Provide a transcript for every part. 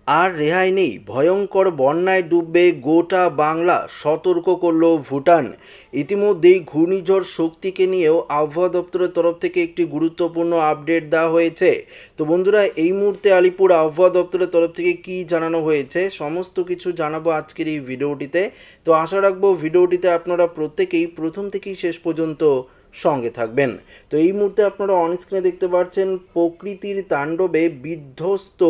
আর রেহাই নেই, ভয়ঙ্কর বন্যায় ডুববে গোটা বাংলা, সতর্ক করল ভুটান। ইতিমধ্যেই ঘূর্ণিঝড় শক্তিকে নিয়েও আবহাওয়া দপ্তরের তরফ থেকে একটি গুরুত্বপূর্ণ আপডেট দেওয়া হয়েছে। তো বন্ধুরা, এই মুহূর্তে আলিপুর আবহাওয়া দপ্তরের তরফ থেকে কি জানানো হয়েছে সমস্ত কিছু জানাবো আজকের এই ভিডিওটিতে। তো আশা রাখবো ভিডিওটিতে আপনারা প্রত্যেকেই প্রথম থেকেই শেষ পর্যন্ত সঙ্গে থাকবেন। তো এই মুহূর্তে আপনারা অনস্ক্রিনে দেখতে পাচ্ছেন প্রকৃতির তাণ্ডবে বিধ্বস্ত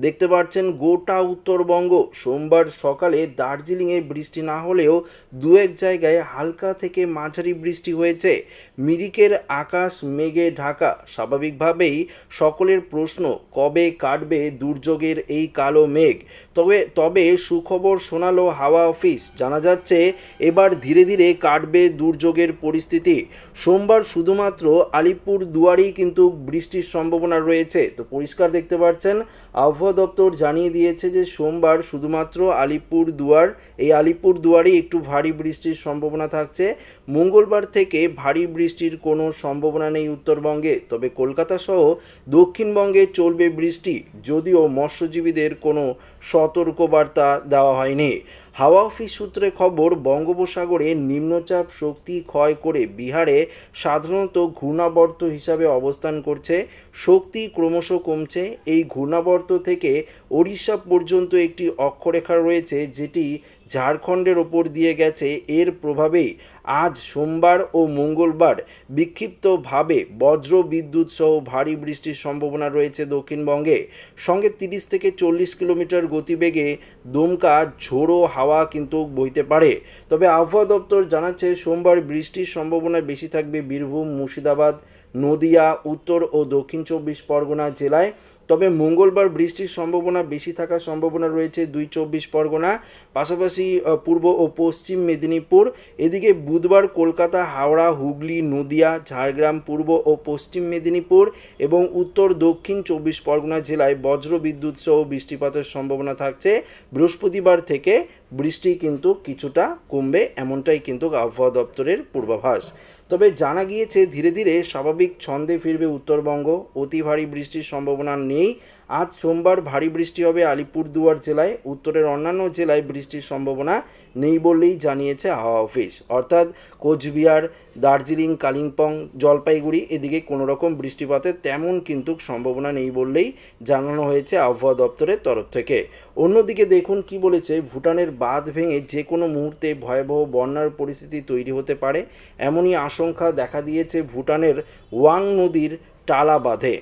দেখতে পাচ্ছেন গোটা উত্তরবঙ্গ। সোমবার সকালে দার্জিলিংয়ে বৃষ্টি না হলেও দু এক জায়গায় হালকা থেকে মাঝারি বৃষ্টি হয়েছে। মিরিকের আকাশ মেঘে ঢাকা। স্বাভাবিকভাবেই সকলের প্রশ্ন, কবে কাটবে দুর্যোগের এই কালো মেঘ? তবে সুখবর শোনালো হাওয়া অফিস। জানা যাচ্ছে এবার ধীরে ধীরে কাটবে দুর্যোগের পরিস্থিতি। সোমবার শুধুমাত্র আলিপুর দুয়ারেই কিন্তু বৃষ্টির সম্ভাবনা রয়েছে। তো পরিষ্কার দেখতে পাচ্ছেন, আবহাওয়া দপ্তর জানিয়ে দিয়েছে যে সোমবার শুধুমাত্র আলিপুর দুয়ারেই একটু ভারী বৃষ্টির সম্ভাবনা থাকছে। মঙ্গলবার থেকে ভারী বৃষ্টির কোনো সম্ভাবনা নেই উত্তরবঙ্গে। তবে কলকাতা সহ দক্ষিণবঙ্গে চলবে বৃষ্টি, যদিও মৎস্যজীবীদের কোনো সতর্কবার্তা দেওয়া হয়নি। হাওয়া অফিস সূত্রে খবর, বঙ্গোপসাগরে নিম্নচাপ শক্তি ক্ষয় করে বিহারে সাধারণত ঘূর্ণাবর্ত হিসাবে অবস্থান করছে। শক্তি ক্রমশ কমছে। এই ঘূর্ণাবর্ত থেকে ওড়িশা পর্যন্ত একটি অক্ষরেখা রয়েছে, যেটি ঝাড়খণ্ডের ওপর দিয়ে গেছে। এর প্রভাবেই আজ সোমবার ও মঙ্গলবার বিক্ষিপ্তভাবে বজ্র বিদ্যুৎ সহ ভারী বৃষ্টির সম্ভাবনা রয়েছে দক্ষিণবঙ্গে। সঙ্গে 30 থেকে 40 কিলোমিটার গতিবেগে দমকা ঝোড়ো হাওয়া কিন্তু বইতে পারে। তবে আবহাওয়া দপ্তর জানাচ্ছে সোমবার বৃষ্টির সম্ভাবনা বেশি থাকবে বীরভূম, মুর্শিদাবাদ, নদিয়া, উত্তর ও দক্ষিণ 24 পরগনা জেলায়। তবে মঙ্গলবার বৃষ্টির সম্ভাবনা বেশি থাকার সম্ভাবনা রয়েছে 2 পরগনা, পাশাপাশি পূর্ব ও পশ্চিম মেদিনীপুর। এদিকে বুধবার কলকাতা, হাওড়া, হুগলি, নদিয়া, ঝাড়গ্রাম, পূর্ব ও পশ্চিম মেদিনীপুর এবং উত্তর দক্ষিণ 24 পরগনা জেলায় বজ্র বিদ্যুৎ সহ বৃষ্টিপাতের সম্ভাবনা থাকছে। বৃহস্পতিবার থেকে বৃষ্টি কিন্তু কিছুটা কমবে, এমনটাই কিন্তু আবহাওয়া দপ্তরের পূর্বাভাস। তবে জানা গিয়েছে ধীরে ধীরে স্বাভাবিক ছন্দে ফিরবে উত্তরবঙ্গ। অতি ভারী বৃষ্টির সম্ভাবনা নেই। আজ সোমবার ভারী বৃষ্টি হবে আলিপুরদুয়ার জেলায়। উত্তরের অন্যান্য জেলায় বৃষ্টির সম্ভাবনা নেই বললেই জানিয়েছে হাওয়া অফিস। অর্থাৎ কোচবিহার, দার্জিলিং, কালিম্পং, জলপাইগুড়ি এদিকে কোনো রকম বৃষ্টিপাতের তেমন কিন্তু সম্ভাবনা নেই বললেই জানানো হয়েছে আবহাওয়া দপ্তরের তরফ থেকে। অন্যদিকে দেখুন কি বলেছে, ভুটানের বাঁধ ভেঙে যে কোনো মুহূর্তে ভয়াবহ বন্যার পরিস্থিতি তৈরি হতে পারে, এমনই আশঙ্কা দেখা দিয়েছে ভুটানের ওয়াং নদীর টালা বাঁধে।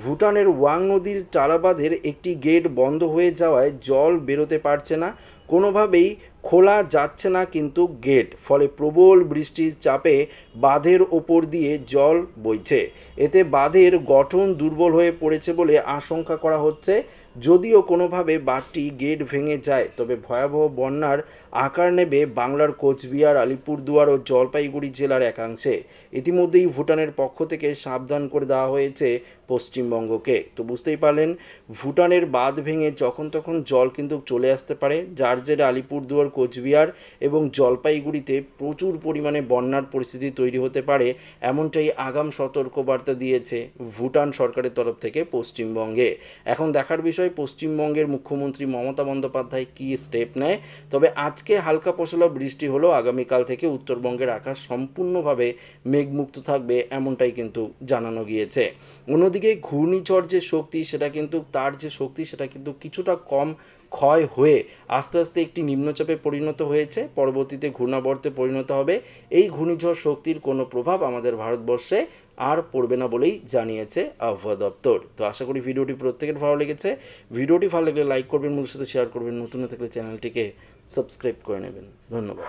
ভুটানের ওয়াং নদীর টালা বাঁধের একটি গেট বন্ধ হয়ে যাওয়ায় জল বেরোতে পারছে না, কোনোভাবেই খোলা যাচ্ছে না কিন্তু গেট। ফলে প্রবল বৃষ্টির চাপে বাঁধের ওপর দিয়ে জল বইছে। এতে বাঁধের গঠন দুর্বল হয়ে পড়েছে বলে আশঙ্কা করা হচ্ছে। যদিও কোনোভাবে বাঁধটি গেট ভেঙে যায়, তবে ভয়াবহ বন্যার আকার নেবে বাংলার কোচবিহার, আলিপুরদুয়ার ও জলপাইগুড়ি জেলার একাংশে। ইতিমধ্যেই ভুটানের পক্ষ থেকে সাবধান করে দেওয়া হয়েছে পশ্চিমবঙ্গকে। তো বুঝতেই পারলেন, ভুটানের বাঁধ ভেঙে যখন তখন জল কিন্তু চলে আসতে পারে, যার জেরে আলিপুরদুয়ার, কোচবিহার এবং জলপাইগুড়িতে প্রচুর পরিমাণে বন্যার পরিস্থিতি তৈরি হতে পারে, এমনটাই আগাম সতর্কবার্তা দিয়েছে ভুটান সরকারের তরফ থেকে পশ্চিমবঙ্গে। এখন দেখার বিষয় পশ্চিমবঙ্গের মুখ্যমন্ত্রী মমতা বন্দ্যোপাধ্যায় কী স্টেপ নেয়। তবে আজকে হালকা পশলা বৃষ্টি হলো, আগামীকাল থেকে উত্তরবঙ্গের আকাশ সম্পূর্ণভাবে মেঘমুক্ত থাকবে, এমনটাই কিন্তু জানানো গিয়েছে। অন্যদিকে ঘূর্ণিঝড় যে শক্তি সেটা কিন্তু কিছুটা কম ক্ষয় হয়ে আস্তে আস্তে একটি নিম্নচাপে পরিণত হয়েছে, পরবর্তীতে ঘূর্ণাবর্তে পরিণত হবে। এই ঘূর্ণিঝড় শক্তির কোনো প্রভাব আমাদের ভারতবর্ষে আর পড়বে না বলেই জানিয়েছে আবহাওয়া দপ্তর। তো আশা করি ভিডিওটি প্রত্যেকের ভালো লেগেছে। ভিডিওটি ভালো লাগলে লাইক করবেন, বন্ধুদের সাথে শেয়ার করবেন, নতুন থাকলে চ্যানেলটিকে সাবস্ক্রাইব করে নেবেন। ধন্যবাদ।